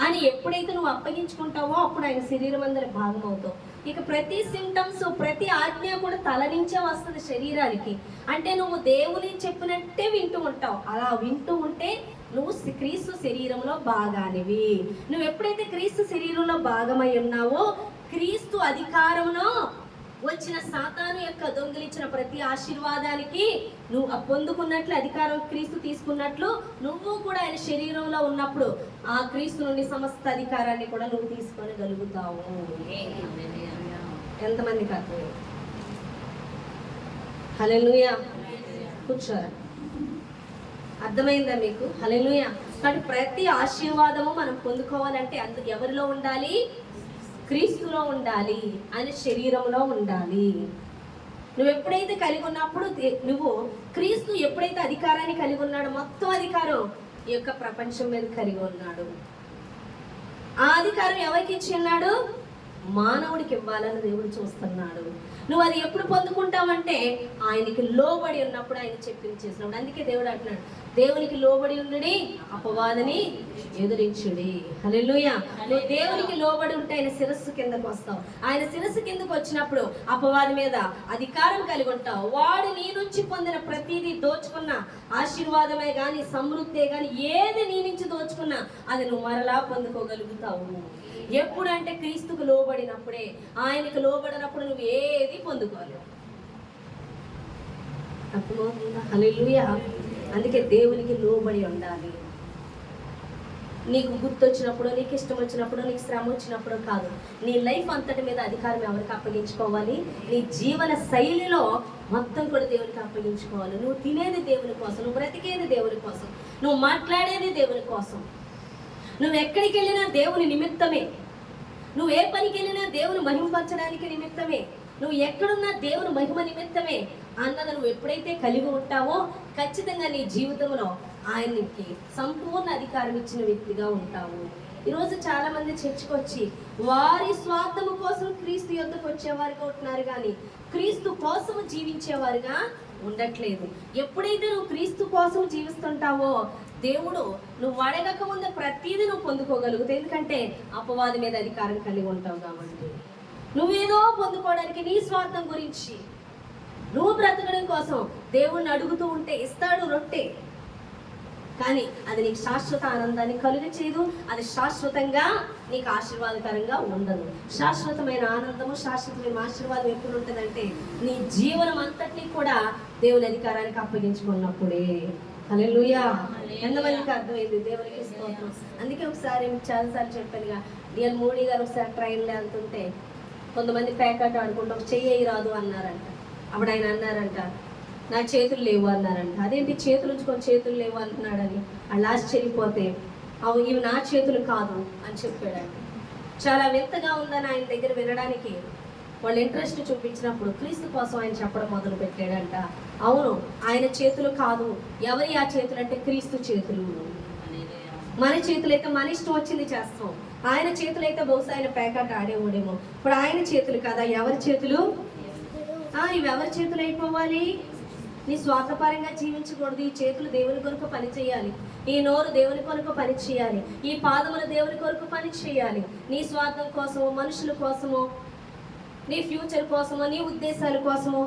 అని ఎప్పుడైతే నువ్వు అప్పగించుకుంటావో అప్పుడు ఆయన శరీరం అందరి భాగం అవుతావు. ఇక ప్రతి సిమ్టమ్స్, ప్రతి ఆజ్ఞ కూడా తల నుంచే వస్తుంది శరీరానికి. అంటే నువ్వు దేవుని చెప్పినట్టే వింటూ ఉంటావు. అలా వింటూ ఉంటే నువ్వు క్రీస్తు శరీరంలో భాగానివి. నువ్వు ఎప్పుడైతే క్రీస్తు శరీరంలో భాగమై ఉన్నావో, క్రీస్తు అధికారంలో వచ్చిన సాతాను యొక్క దొంగిలించిన ప్రతి ఆశీర్వాదానికి నువ్వు పొందుకున్నట్లు, అధికారం క్రీస్తు తీసుకున్నట్లు, నువ్వు కూడా ఆయన శరీరంలో ఉన్నప్పుడు ఆ క్రీస్తు నుండి సమస్త అధికారాన్ని కూడా నువ్వు తీసుకొని గలుగుతావు. ఎంతమందికి అర్థం? హల్లెలూయా. కూర్చోరా. అర్థమైందా మీకు? హల్లెలూయా. కాబట్టి ప్రతి ఆశీర్వాదము మనం పొందుకోవాలంటే అందుకు ఎవరిలో ఉండాలి? క్రీస్తులో ఉండాలి, ఆయన శరీరంలో ఉండాలి. నువ్వు ఎప్పుడైతే కలిగి ఉన్నప్పుడు, నువ్వు క్రీస్తు ఎప్పుడైతే అధికారాన్ని కలిగి ఉన్నాడో, మొత్తం అధికారం ఈ యొక్క ప్రపంచం మీద కలిగి ఉన్నాడు. ఆ అధికారం ఎవరికి ఇచ్చి ఉన్నాడు? మానవుడికి ఇవ్వాలని దేవుడు చూస్తున్నాడు. నువ్వు అది ఎప్పుడు పొందుకుంటావంటే ఆయనకి లోబడి ఉన్నప్పుడు, ఆయన చెప్పింది చేసినప్పుడు. అందుకే దేవుడు అంటున్నాడు, దేవునికి లోబడి ఉండుడి, అపవాదిని ఎదురించుడి. హల్లెలూయా. నువ్వు దేవునికి లోబడి ఉంటే ఆయన శిరస్సు కిందకు వస్తావు. ఆయన శిరస్సు కిందకు వచ్చినప్పుడు అపవాది మీద అధికారం కలిగి ఉంటావు. వాడు నీ నుంచి పొందిన ప్రతిదీ, దోచుకున్న ఆశీర్వాదమే కానీ, సమృద్ధే కానీ, ఏది నీ నుంచి దోచుకున్నా అది నువ్వు మరలా పొందుకోగలుగుతావు. ఎప్పుడంటే క్రీస్తుకు లోబడినప్పుడే. ఆయనకు లోబడినప్పుడు నువ్వు ఏది పొందుకోలేవు. అర్థమవుతుందా? హల్లెలూయా. అందుకే దేవునికి లోబడి ఉండాలి. నీకు గుర్తొచ్చినప్పుడు, నీకు ఇష్టం వచ్చినప్పుడు, నీకు శ్రమ వచ్చినప్పుడు కాదు, నీ లైఫ్ అంతటి మీద అధికారం ఎవరికి అప్పగించుకోవాలి? నీ జీవన శైలిలో మొత్తం కూడా దేవునికి అప్పగించుకోవాలి. నువ్వు తినేది దేవుని కోసం, నువ్వు బ్రతికేది దేవుని కోసం, నువ్వు మాట్లాడేది దేవుని కోసం, నువ్వు ఎక్కడికి వెళ్ళినా దేవుని నిమిత్తమే, నువ్వు ఏ పనికి వెళ్ళినా దేవుని మహిమపరచడానికి నిమిత్తమే, నువ్వు ఎక్కడున్నా దేవుని మహిమ నిమిత్తమే అన్నది నువ్వు ఎప్పుడైతే కలిగి ఉంటావో ఖచ్చితంగా నీ జీవితంలో ఆయనకి సంపూర్ణ అధికారం ఇచ్చిన వ్యక్తిగా ఉంటావు. ఈరోజు చాలా మంది చర్చకు వచ్చి వారి స్వార్థము కోసం క్రీస్తు యొద్దకు వచ్చేవారుగా ఉంటున్నారు, కానీ క్రీస్తు కోసం జీవించేవారుగా ఉండట్లేదు. ఎప్పుడైతే నువ్వు క్రీస్తు కోసం జీవిస్తుంటావో దేవుడు నువ్వు అడగక ముందే ప్రతిదీ నువ్వు పొందుకోగలుగుతావు. ఎందుకంటే అపవాది మీద అధికారం కలిగి ఉంటావు కాబట్టి. నువ్వేదో పొందుకోవడానికి, నీ స్వార్థం గురించి, నువ్వు బ్రతకడం కోసం దేవుణ్ణి అడుగుతూ ఉంటే ఇస్తాడు రొట్టె, కానీ అది నీకు శాశ్వత ఆనందాన్ని కలుగ చేయదు. అది శాశ్వతంగా నీకు ఆశీర్వాదకరంగా ఉండదు. శాశ్వతమైన ఆనందము, శాశ్వతమైన ఆశీర్వాదం ఎప్పుడు ఉంటుందంటే నీ జీవనం అంతటినీ కూడా దేవుని అధికారానికి అప్పగించుకున్నప్పుడే. హల్లెలూయా. ఎంతమందికి అర్థమైంది? దేవునికి స్తోత్రం. అందుకే ఒకసారి చాలాసార్లు చెప్పానుగా, డిఎల్ మోడీ గారు ఒకసారి ట్రైన్లో వెళ్తుంటే కొంతమంది ప్యాకెట్ ఆడుకుంటూ ఒక చెయ్యి రాదు అన్నారంట. అప్పుడు ఆయన అన్నారంట, నా చేతులు లేవు అన్నారంట. అదేంటి చేతులు ఉంచుకొని చేతులు లేవు అంటున్నాడని వాళ్ళు ఆశ్చర్యపోతే, అవి ఇవి నా చేతులు కాదు అని చెప్పాడంట. చాలా వింతగా ఉందని ఆయన దగ్గర వినడానికి వాళ్ళు ఇంట్రెస్ట్ చూపించినప్పుడు క్రీస్తు కోసం ఆయన చెప్పడం మొదలు పెట్టాడంట. అవును, ఆయన చేతులు కాదు. ఎవరి ఆ చేతులు అంటే క్రీస్తు చేతులు. మన చేతులైతే మన ఇష్టం వచ్చింది చేస్తాం, ఆయన చేతులైతే బహుశా ఆయన ప్యాకెట్ ఆడేవాడేమో. ఇప్పుడు ఆయన చేతులు కదా, ఎవరి చేతులు? ఇవి ఎవరి చేతులు అయిపోవాలి? నీ స్వార్థపరంగా జీవించకూడదు. ఈ చేతులు దేవుని కొరకు పని చేయాలి, ఈ నోరు దేవుని కొరకు పని చేయాలి, ఈ పాదములు దేవుని కొరకు పని చేయాలి. నీ స్వార్థం కోసమో, మనుషుల కోసమో, నీ ఫ్యూచర్ కోసమో, నీ ఉద్దేశాల కోసమో,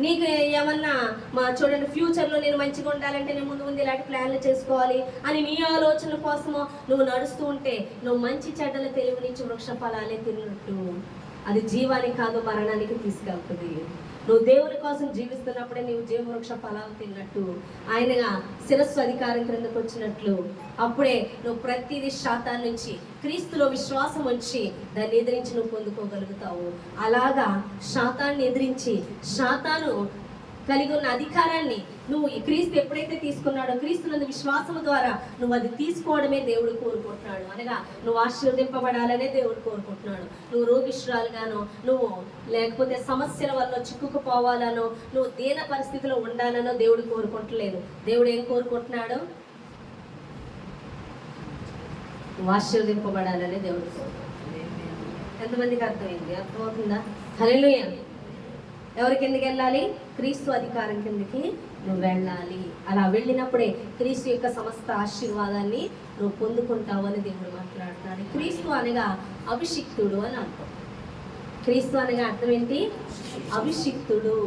నీకు ఏమన్నా చూడండి ఫ్యూచర్లో నేను మంచిగా ఉండాలంటే నేను ముందు ఇలాంటి ప్లాన్లు చేసుకోవాలి అని నీ ఆలోచన కోసమో నువ్వు నడుస్తూ ఉంటే నువ్వు మంచి చెడ్డల తెలివినిచ్చి వృక్ష ఫలాలే తిన్నట్టు. అది జీవానికి కాదు, మరణానికి తీసుకెళ్తుంది. నువ్వు దేవుని కోసం జీవిస్తున్నప్పుడే నీవు జీవవృక్ష ఫలాలు తిన్నట్టు, ఆయనగా శిరస్సు అధికారం క్రిందకు వచ్చినట్లు. అప్పుడే నువ్వు ప్రతిదీ శాతాన్ నుంచి క్రీస్తులో విశ్వాసం ఉంచి దాన్ని ఎదిరించి నువ్వు పొందుకోగలుగుతావు. అలాగా శాతాన్ని ఎదిరించి శాతాను కలిగి ఉన్న అధికారాన్ని నువ్వు ఈ క్రీస్తు ఎప్పుడైతే తీసుకున్నాడో, క్రీస్తునందు విశ్వాసము ద్వారా నువ్వు అది తీసుకోవడమే దేవుడు కోరుకుంటున్నాడు. అనగా నువ్వు ఆశీర్వదింపబడాలనే దేవుడు కోరుకుంటున్నాడు. నువ్వు రోగిష్ఠురాలుగానో, నువ్వు లేకపోతే సమస్యల వల్ల చిక్కుకుపోవాలనో, నువ్వు దీన పరిస్థితిలో ఉండాలనో దేవుడు కోరుకుంటలేదు. దేవుడు ఏం కోరుకుంటున్నాడు? నువ్వు ఆశీర్వదింపబడాలనే దేవుడు కోరుకుంటున్నాడు. ఎంతమందికి అర్థమైంది? అర్థమవుతుందా? హల్లెలూయా. ఎవరి కిందకి వెళ్ళాలి? క్రీస్తు అధికారం కిందకి నువ్వు వెళ్ళాలి. అలా వెళ్ళినప్పుడే క్రీస్తు యొక్క సమస్త ఆశీర్వాదాన్ని నువ్వు పొందుకుంటావు అని దేవుడు మాట్లాడుతున్నాడు. క్రీస్తు అనగా అభిషిక్తుడు అని అర్థం. క్రీస్తు అనగా అర్థం ఏంటి? అభిషిక్తుడు.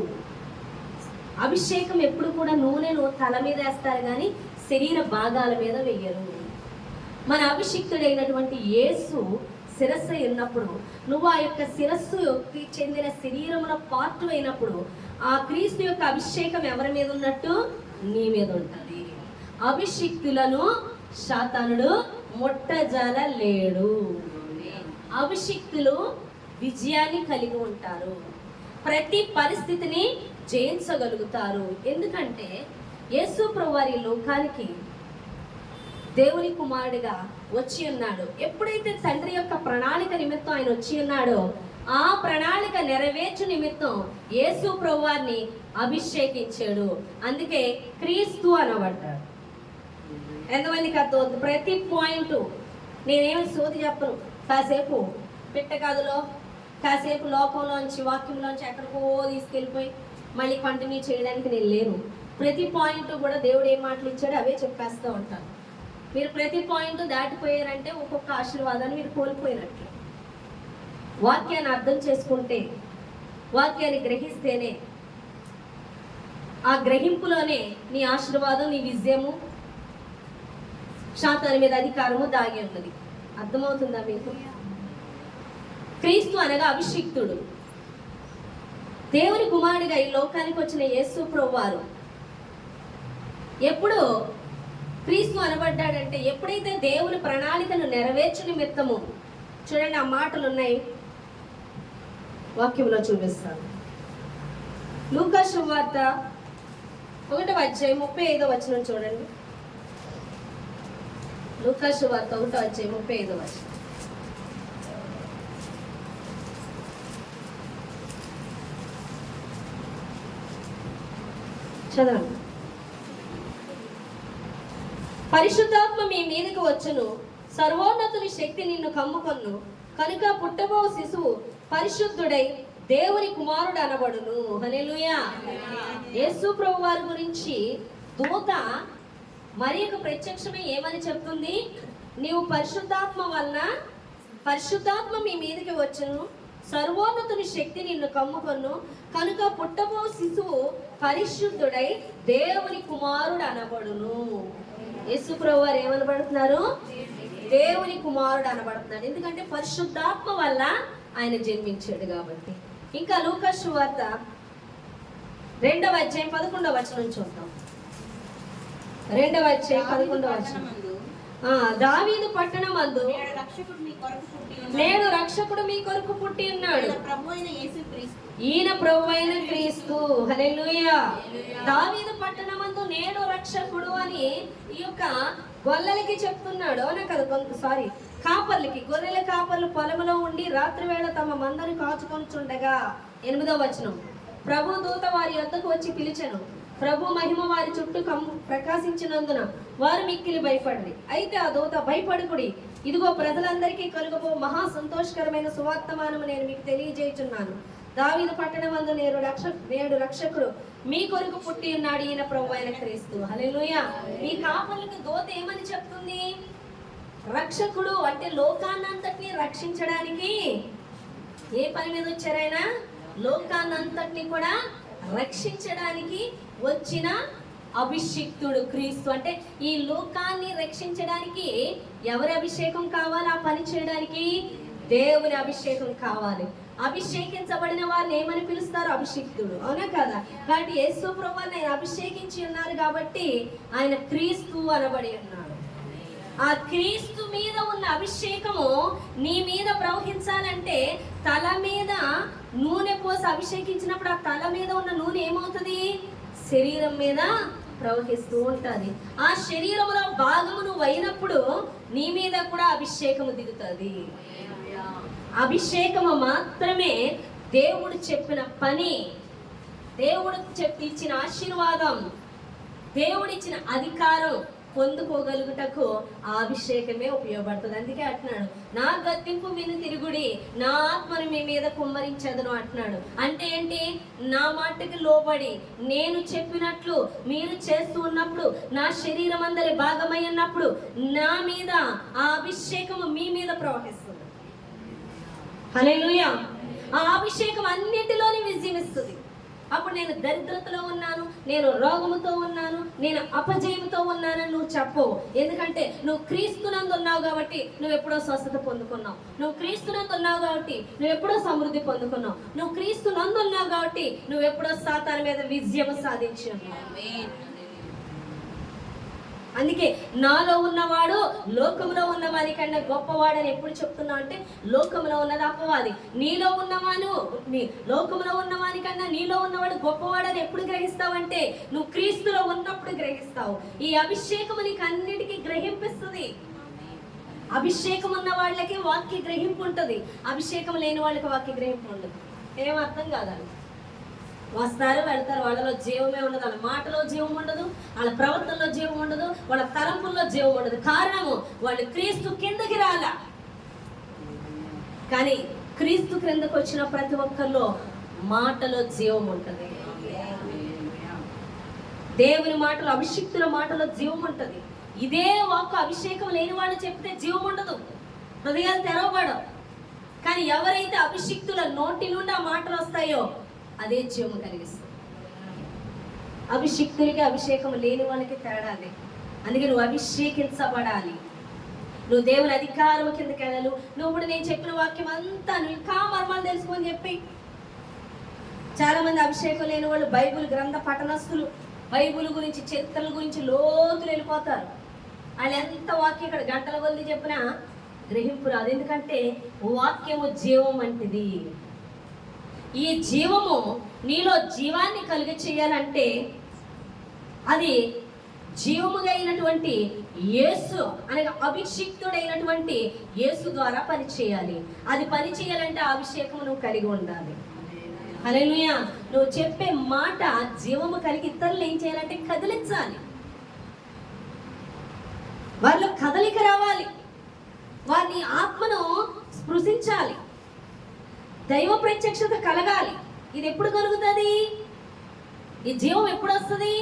అభిషేకం ఎప్పుడు కూడా నూనెను తల మీద వేస్తారు కానీ శరీర భాగాల మీద వెయ్యరు. మన అభిషిక్తుడైనటువంటి యేసు శిరస్సు ఉన్నప్పుడు, నువ్వు ఆ యొక్క శిరస్సుకి చెందిన శరీరమున పార్ట్ అయినప్పుడు ఆ క్రీస్తు యొక్క అభిషేకం ఎవరి మీద ఉన్నట్టు? నీ మీద ఉంటుంది. అభిషిక్తులను శాతానుడు ముట్టజాల లేడు. అభిషిక్తులు విజయాన్ని కలిగి ఉంటారు, ప్రతి పరిస్థితిని జయించగలుగుతారు. ఎందుకంటే యేసు ప్రభువారి లోకానికి దేవుని కుమారుడిగా వచ్చి ఉన్నాడు. ఎప్పుడైతే తండ్రి యొక్క ప్రణాళిక నిమిత్తం ఆయన వచ్చి ఉన్నాడో, ఆ ప్రణాళిక నెరవేర్చు నిమిత్తం యేసు ప్రభువారిని అభిషేకించాడు. అందుకే క్రీస్తు అనబడ్డాడు. ఎంతమందికి అర్థం? ప్రతి పాయింట్ నేనేమి సోది చెప్పను. కాసేపు పిట్టకథలో, కాసేపు లోకంలోంచి వాక్యంలోంచి ఎక్కడికో తీసుకెళ్ళిపోయి మళ్ళీ కంటిన్యూ చేయడానికి నేను లేను. ప్రతి పాయింట్ కూడా దేవుడు ఏం మాటలు ఇచ్చాడో అవే చెప్పేస్తూ ఉంటాను. మీరు ప్రతి పాయింట్ దాటిపోయారంటే ఒక్కొక్క ఆశీర్వాదాన్ని మీరు కోల్పోయినట్లు. వాక్యాన్ని అర్థం చేసుకుంటే, వాక్యాన్ని గ్రహిస్తేనే, ఆ గ్రహింపులోనే నీ ఆశీర్వాదం, నీ విజయము, శాతాని మీద అధికారము దాగి ఉన్నది. అర్థమవుతుందా మీకు? క్రీస్తు అనగా అభిషిక్తుడు. దేవుని కుమారుడిగా ఈ లోకానికి వచ్చిన యేసు ప్రభువారు ఎప్పుడు క్రీస్తు అనబడ్డాడంటే, ఎప్పుడైతే దేవుని ప్రణాళికను నెరవేర్చు నిమిత్తము, చూడండి ఆ మాటలు ఉన్నాయి, వాక్యంలో చూపిస్తాను. లూకా సువార్త 1:35 చూడండి. లూకా సువార్త 1:35 చదవండి. పరిశుద్ధాత్మ మీ మీదకి వచ్చును, సర్వోన్నతుని శక్తి నిన్ను కమ్ముకొను, కనుక పుట్టబో శిశువు పరిశుద్ధుడై దేవుని కుమారుడు అనబడును. హల్లెలూయా. యేసు ప్రభు వారి గురించి దూత మరి ఒక ప్రత్యక్షమే ఏమని చెప్తుంది? నీవు పరిశుద్ధాత్మ వలన, పరిశుద్ధాత్మ మీ మీదకి వచ్చును, సర్వోన్నతుని శక్తి నిన్ను కమ్ముకొను, కనుక పుట్టబో శిశువు పరిశుద్ధుడై దేవుని కుమారుడు అనబడును. యేసు ప్రభు వారు ఏమనబడుతున్నారు? దేవుని కుమారుడు అనబడుతున్నాడు. ఎందుకంటే పరిశుద్ధాత్మ వల్ల ఆయన జన్మించాడు కాబట్టి. ఇంకా లూకా సువార్త 2:11 చూద్దాం. 2:11 దావీదు పట్టణమందు నేడు రక్షకుడు మీ కొరకు పుట్టి ఉన్నాడు, ఈయన ప్రభువైన క్రీస్తు. హల్లెలూయా. దావీదు పట్టణమందు నేడు రక్షకుడు అని ఈ యొక్క గొల్లలకి చెప్తున్నాడు. అవునా కదా? కాపర్లకి, గొర్రెల కాపర్లు పొలములో ఉండి రాత్రి వేళ తమ మందని కాచుకొనుచుండగా 8వ ప్రభు దూత వారి యొద్దకు వచ్చి పిలిచెను. ప్రభు మహిమ వారి చుట్టూ ప్రకాశించినందున వారు మిక్కిలి భయపడి, అయితే ఆ దూత భయపడుకుడి, ఇదిగో ప్రజలందరికీ కలుగబో మహా సంతోషకరమైన సువార్తమానము నేను మీకు తెలియజేయుచున్నాను. దావీదు పట్టణమందు నేడు రక్షకుడు మీ కొరకు పుట్టి ఉన్నాడు, ఈయన ప్రభువైన క్రీస్తు. హల్లెలూయా. ఈ కాపర్లకు దూత ఏమని చెప్తుంది? రక్షకుడు అంటే లోకాన్నంతటిని రక్షించడానికి ఏ పని మీద వచ్చారైనా? లోకాన్నంతటిని కూడా రక్షించడానికి వచ్చిన అభిషిక్తుడు క్రీస్తు. అంటే ఈ లోకాన్ని రక్షించడానికి ఎవరి అభిషేకం కావాలి? ఆ పని చేయడానికి దేవుని అభిషేకం కావాలి. అభిషేకించబడిన వారిని ఏమని పిలుస్తారు? అభిషిక్తుడు. అవునా కదా? కాబట్టి యేసు ప్రభువుని ఆయన అభిషేకించి ఉన్నారు కాబట్టి ఆయన క్రీస్తు అనబడి ఉన్నాడు. ఆ క్రీస్తు మీద ఉన్న అభిషేకము నీ మీద ప్రవహించాలంటే తల మీద నూనె పోసి అభిషేకించినప్పుడు ఆ తల మీద ఉన్న నూనె ఏమవుతుంది? శరీరం మీద ప్రవహిస్తూ ఉంటుంది. ఆ శరీరంలో భాగము నువ్వు అయినప్పుడు నీ మీద కూడా అభిషేకము దిగుతుంది. అభిషేకము మాత్రమే దేవుడు చెప్పిన పని, దేవుడు ఇచ్చిన ఆశీర్వాదం, దేవుడిచ్చిన అధికారం పొందుకోగలుగుటకు ఆ అభిషేకమే ఉపయోగపడుతుంది. అందుకే అంటున్నాడు, నా గద్దింపు మీద తిరుగుడి, నా ఆత్మను మీ మీద కుమ్మరించదును అంటున్నాడు. అంటే ఏంటి? నా మాటకి లోబడి నేను చెప్పినట్లు మీరు చేస్తూ ఉన్నప్పుడు, నా శరీరం అందరి భాగమై ఉన్నప్పుడు నా మీద ఆ అభిషేకము మీ మీద ప్రవహిస్తుంది. హల్లెలూయా. ఆ అభిషేకం అన్నిటిలోని విజయం ఇస్తుంది. అప్పుడు నేను దరిద్రతలో ఉన్నాను, నేను రోగముతో ఉన్నాను, నేను అపజయముతో ఉన్నానని నువ్వు చెప్పవు. ఎందుకంటే నువ్వు క్రీస్తునందు ఉన్నావు కాబట్టి నువ్వు ఎప్పుడో స్వస్థత పొందుకున్నావు. నువ్వు క్రీస్తునందు ఉన్నావు కాబట్టి నువ్వు ఎప్పుడో సమృద్ధి పొందుకున్నావు. నువ్వు క్రీస్తునందు ఉన్నావు కాబట్టి నువ్వు ఎప్పుడో సాతాను మీద విజయం సాధించి ఉన్నావు. అందుకే నాలో ఉన్నవాడు లోకంలో ఉన్న వారి కన్నా గొప్పవాడని ఎప్పుడు చెప్తున్నావు అంటే, లోకంలో ఉన్నది అపవాది, నీలో ఉన్నవాను లోకంలో ఉన్నవాని కన్నా నీలో ఉన్నవాడు గొప్పవాడని ఎప్పుడు గ్రహిస్తావంటే నువ్వు క్రీస్తులో ఉన్నప్పుడు గ్రహిస్తావు. ఈ అభిషేకము నీకు అన్నిటికీ గ్రహింపిస్తుంది. అభిషేకం ఉన్న వాళ్ళకి వాక్య గ్రహింపు ఉంటుంది, అభిషేకం లేని వాళ్ళకి వాక్య గ్రహింపు ఉండదు. ఏం అర్థం కాదండి. వస్తారు వెళ్తారు, వాళ్ళలో జీవమే ఉండదు, వాళ్ళ మాటలో జీవం ఉండదు, వాళ్ళ ప్రవర్తనలో జీవం ఉండదు, వాళ్ళ తలంపుల్లో జీవం ఉండదు. కారణము వాళ్ళు క్రీస్తు కిందకి రాలా. కానీ క్రీస్తు క్రిందకు వచ్చిన ప్రతి ఒక్కరిలో మాటలో జీవం ఉంటుంది. దేవుని మాటలు, అభిషిక్తుల మాటలో జీవం ఉంటుంది. ఇదే వాక్కు అభిషేకం లేని వాళ్ళు చెప్తే జీవం ఉండదు, హృదయాలు తెరవబడవు. కానీ ఎవరైతే అభిషిక్తుల నోటి నుండి ఆ మాటలు వస్తాయో అదే జీవము కలిగిస్తుంది. అభిషిక్తులకి అభిషేకం లేని వాళ్ళకి తేడా అదే. అందుకే నువ్వు అభిషేకించబడాలి, నువ్వు దేవుని అధికారం కిందకి వెళ్ళాలి. నువ్వు ఇప్పుడు నేను చెప్పిన వాక్యం అంతా నువ్వు ఇంకా మర్మాలు తెలుసుకొని చెప్పి. చాలా మంది అభిషేకం లేని వాళ్ళు బైబిల్ గ్రంథ పఠనస్తులు, బైబిల్ గురించి చరిత్రల గురించి లోతులు వెళ్ళిపోతారు. వాళ్ళు ఎంత వాక్యం ఇక్కడ గంటల కొద్ది చెప్పినా గ్రహింపు రాదు. ఎందుకంటే వాక్యము జీవం వంటిది. ఈ జీవము నీలో జీవాన్ని కలిగ చేయాలంటే అది జీవముగా అయినటువంటి యేసు అనగా అభిషిక్తుడైనటువంటి యేసు ద్వారా పని చేయాలి. అది పని చేయాలంటే అభిషేకము నువ్వు కలిగి ఉండాలి. హల్లెలూయా. నువ్వు చెప్పే మాట జీవము కలిగి ఇతరులు ఏం చేయాలంటే కదిలించాలి, వాళ్ళు కదలిక రావాలి, వారిని ఆత్మను స్పృశించాలి, దైవ ప్రత్యక్షత కలగాలి. ఇది ఎప్పుడు కలుగుతుంది? ఈ జీవం ఎప్పుడు వస్తుంది?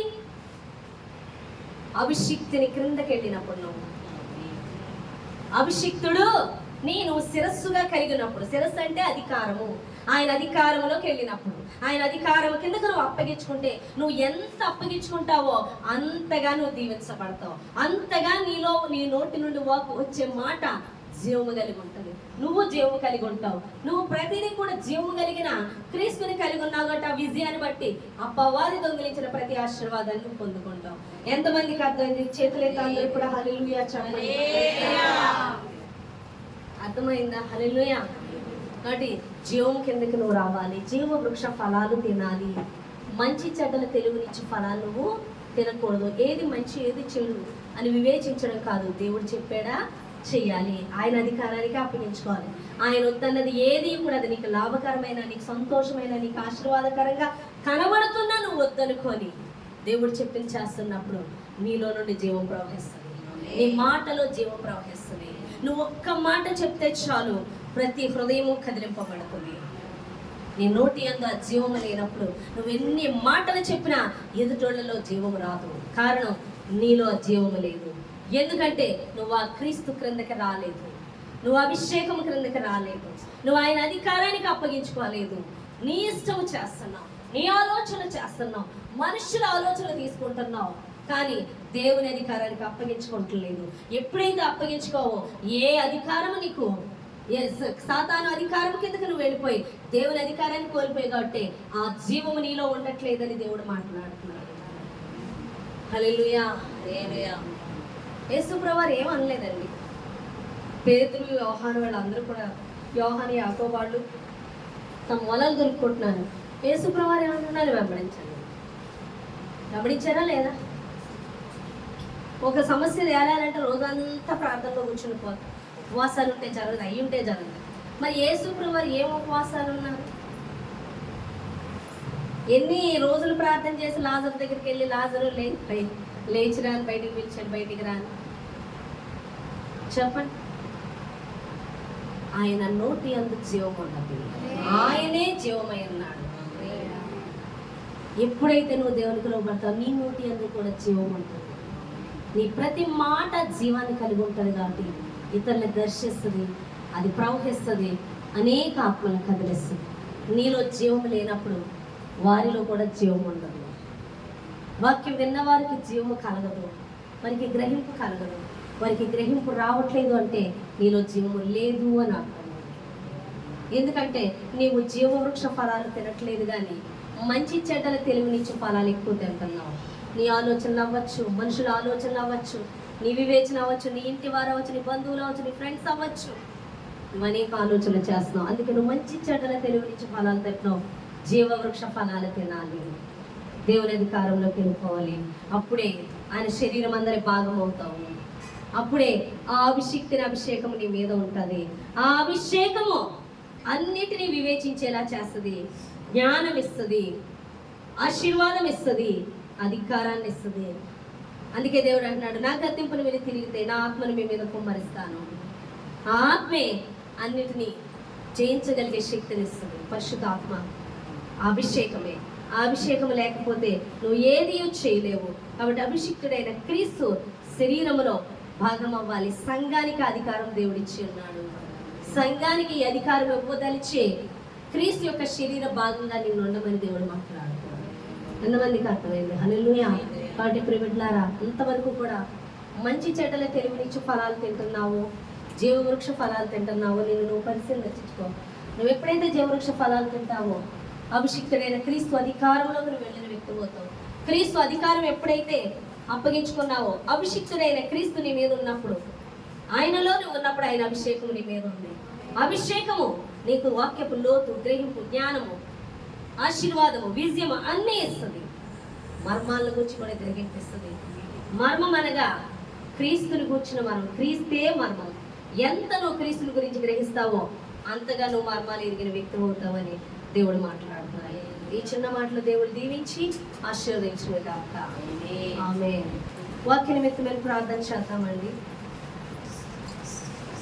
అభిషిక్తుని క్రిందకి వెళ్ళినప్పుడు. నువ్వు అభిషిక్తుడు నేను శిరస్సుగా కలిగినప్పుడు, శిరస్సు అంటే అధికారము, ఆయన అధికారంలోకి వెళ్ళినప్పుడు, ఆయన అధికారం కిందకు నువ్వు అప్పగించుకుంటే, నువ్వు ఎంత అప్పగించుకుంటావో అంతగా నువ్వు దీవించబడతావు, అంతగా నీలో నీ నోటి నుండి వచ్చే మాట జీవము కలిగి ఉంటుంది. నువ్వు జీవము కలిగి ఉంటావు. నువ్వు ప్రతిదీ కూడా జీవము కలిగిన క్రీస్తుని కలిగి ఉన్నావు కాబట్టి ఆ విజయాన్ని బట్టి అపవాది దొంగిలించిన ప్రతి ఆశీర్వాదాన్ని నువ్వు పొందుకుంటావు. ఎంతమందికి అర్థమైంది? చేతులైతే అందరూ కూడా హల్లెలూయా చెప్పండి. అర్థమైందా? హల్లెలూయా. కాబట్టి జీవం కిందకి నువ్వు రావాలి, జీవ వృక్ష ఫలాలు తినాలి. మంచి చెడ్డల తెలుగునిచ్చి ఫలాలు నువ్వు తినకూడదు. ఏది మంచి ఏది చెడు అని వివేచించడం కాదు, దేవుడు చెప్పాడా చెయ్యాలి, ఆయన అధికారానికి అప్పగించుకోవాలి. ఆయన వద్దన్నది ఏది కూడా అది నీకు లాభకరమైన, నీకు సంతోషమైన, నీకు ఆశీర్వాదకరంగా కనబడుతున్నా నువ్వు వద్దనుకొని దేవుడు చెప్పింది చేస్తున్నప్పుడు నీలో నుండి జీవం ప్రవహిస్తుంది, నీ మాటలో జీవం ప్రవహిస్తుంది. నువ్వు ఒక్క మాట చెప్తే చాలు ప్రతి హృదయము కదిలింపబడుతుంది. నీ నోటి యందు ఆ జీవము లేనప్పుడు నువ్వు ఎన్ని మాటలు చెప్పినా ఎదుటోళ్ళలో జీవము రాదు. కారణం నీలో ఆ జీవము లేదు. ఎందుకంటే నువ్వు ఆ క్రీస్తు క్రిందకి రాలేదు, నువ్వు అభిషేకం క్రిందకి రాలేదు, నువ్వు ఆయన అధికారానికి అప్పగించుకోలేదు. నీ ఇష్టము చేస్తున్నావు, నీ ఆలోచన చేస్తున్నావు, మనుషుల ఆలోచన తీసుకుంటున్నావు, కానీ దేవుని అధికారానికి అప్పగించుకుంటలేదు. ఎప్పుడైతే అప్పగించుకోవో ఏ అధికారము నీకు, సాతాను అధికారం కిందకి నువ్వు వెళ్ళిపోయి దేవుని అధికారాన్ని కోల్పోయి కాబట్టి ఆ జీవము నీలో ఉండట్లేదని దేవుడు మాట్లాడుతున్నాడు. హల్లెలూయా. యేసుప్రభువారు ఏమనలేదండి. పేతురు, యోహాను వాళ్ళందరూ కూడా, యోహాను, యాకోబు వాళ్ళు తమ వలలు దొరుకుకుంటున్నారు. యేసుప్రభువారు ఏమంటున్నారు? వెంబడించారా లేదా? ఒక సమస్య తేలాలంటే రోజంతా ప్రార్థనలో కూర్చుని పోతారు. ఉపవాసాలు ఉంటే జరగదు, అయ్యి ఉంటే జరగదు. మరి యేసుప్రభువారు ఏం ఉపవాసాలు ఉన్నారు? ఎన్ని రోజులు ప్రార్థన చేసి లాజరు దగ్గరికి వెళ్ళి లాజరు లేచి రాని, బయటికి పిలిచాడు, బయటికి రాని చెప్పండి. ఆయన నోటి యందు జీవం ఉన్నది, ఆయనే జీవమై ఉన్నాడు. ఎప్పుడైతే నువ్వు దేవునికి లోబడతావు నీ నోటి యందు కూడా జీవం ఉంటుంది. నీ ప్రతి మాట జీవాన్ని కలిగి ఉంటుంది కాబట్టి ఇతరులను దర్శిస్తుంది, అది ప్రవహిస్తుంది, అనేక ఆత్మలను కదిలిస్తుంది. నీలో జీవం లేనప్పుడు వారిలో కూడా జీవం ఉండదు. వాక్యం విన్నవారికి జీవము కలగదు, వారికి గ్రహింపు కలగదు. వారికి గ్రహింపు రావట్లేదు అంటే నీలో జీవము లేదు అని అర్థం. ఎందుకంటే నీవు జీవవృక్ష ఫలాలు తినట్లేదు, కానీ మంచి చెడ్డల తెలివినిచ్చే ఫలాలు ఎక్కువ తింటున్నావు. నీ ఆలోచనలు అవ్వచ్చు, మనుషుల ఆలోచనలు అవ్వచ్చు, నీ వివేచన అవ్వచ్చు, నీ ఇంటి వారు అవ్వచ్చు, నీ బంధువులు అవ్వచ్చు, నీ ఫ్రెండ్స్ అవ్వచ్చు. నువ్వు అనేక ఆలోచనలు చేస్తున్నావు. అందుకే నువ్వు మంచి చెడ్డల తెలివినిచ్చే ఫలాలు తింటున్నావు. జీవవృక్ష ఫలాలు తినాలి, దేవుని అధికారంలోకి వెళ్ళిపోవాలి. అప్పుడే ఆయన శరీరం అందరి భాగం అవుతావు. అప్పుడే ఆ అభిషేకం నీ మీద ఉంటుంది. ఆ అభిషేకము అన్నిటినీ వివేచించేలా చేస్తుంది, జ్ఞానం ఇస్తుంది, ఆశీర్వాదం ఇస్తుంది, అధికారాన్ని ఇస్తుంది. అందుకే దేవుడు అంటున్నాడు, నా గద్దింపును విని తిరిగితే నా ఆత్మను మీ మీద కుమ్మరిస్తాను. ఆ ఆత్మే అన్నిటినీ జయించగలిగే శక్తిని ఇస్తుంది. పరిశుద్ధ ఆత్మ అభిషేకమే. ఆ అభిషేకం లేకపోతే నువ్వు ఏది చేయలేవు. కాబట్టి అభిషిక్తుడైన క్రీస్తు శరీరములో భాగం అవ్వాలి. సంఘానికి అధికారం దేవుడిచ్చి ఉన్నాడు. సంఘానికి ఈ అధికారం ఇవ్వదలిచే క్రీస్తు యొక్క శరీర భాగంగా నిన్ను ఉండమని దేవుడు మాట్లాడుతున్నాడు. ఎంతమందికి అర్థమైంది? హల్లెలూయా. కాబట్టి ప్రియబిడ్డలారా, అంతవరకు కూడా మంచి చెడ్డల తెలివినిచ్చు ఫలాలు తింటున్నావు, జీవవృక్ష ఫలాలు తింటున్నావు. నువ్వు పరిశీలించుకో. నువ్వు ఎప్పుడైతే జీవవృక్ష ఫలాలు తింటావో అభిషిక్తుడైన క్రీస్తు అధికారంలోకి నువ్వు వెళ్ళిన వ్యక్తి అవుతావు. క్రీస్తు అధికారం ఎప్పుడైతే అప్పగించుకున్నావో, అభిషిక్తుడైన క్రీస్తు నీ మీద ఉన్నప్పుడు, ఆయనలో నువ్వు ఉన్నప్పుడు ఆయన అభిషేకం నీ మీద ఉంది. అభిషేకము నీకు వాక్యపు లోతు, గ్రహింపు, జ్ఞానము, ఆశీర్వాదము, విజయము అన్నీ ఇస్తుంది. మర్మాలను గురించి కూడా గ్రహింపిస్తుంది. మర్మం అనగా క్రీస్తుని కూర్చున్న మర్మం. క్రీస్తే మర్మం. ఎంత నువ్వు క్రీస్తుని గురించి గ్రహిస్తావో అంతగా నువ్వు మర్మాలు ఎరిగిన వ్యక్తి అవుతావని దేవుడు మాట్లాడుతున్నాడు. ఈ చిన్న మాటలు దేవుడు దీవించి ఆశీర్వదించుగాక. ఆమేన్. వాక్య నిమిత్తమైన ప్రార్థన చేద్దామండి.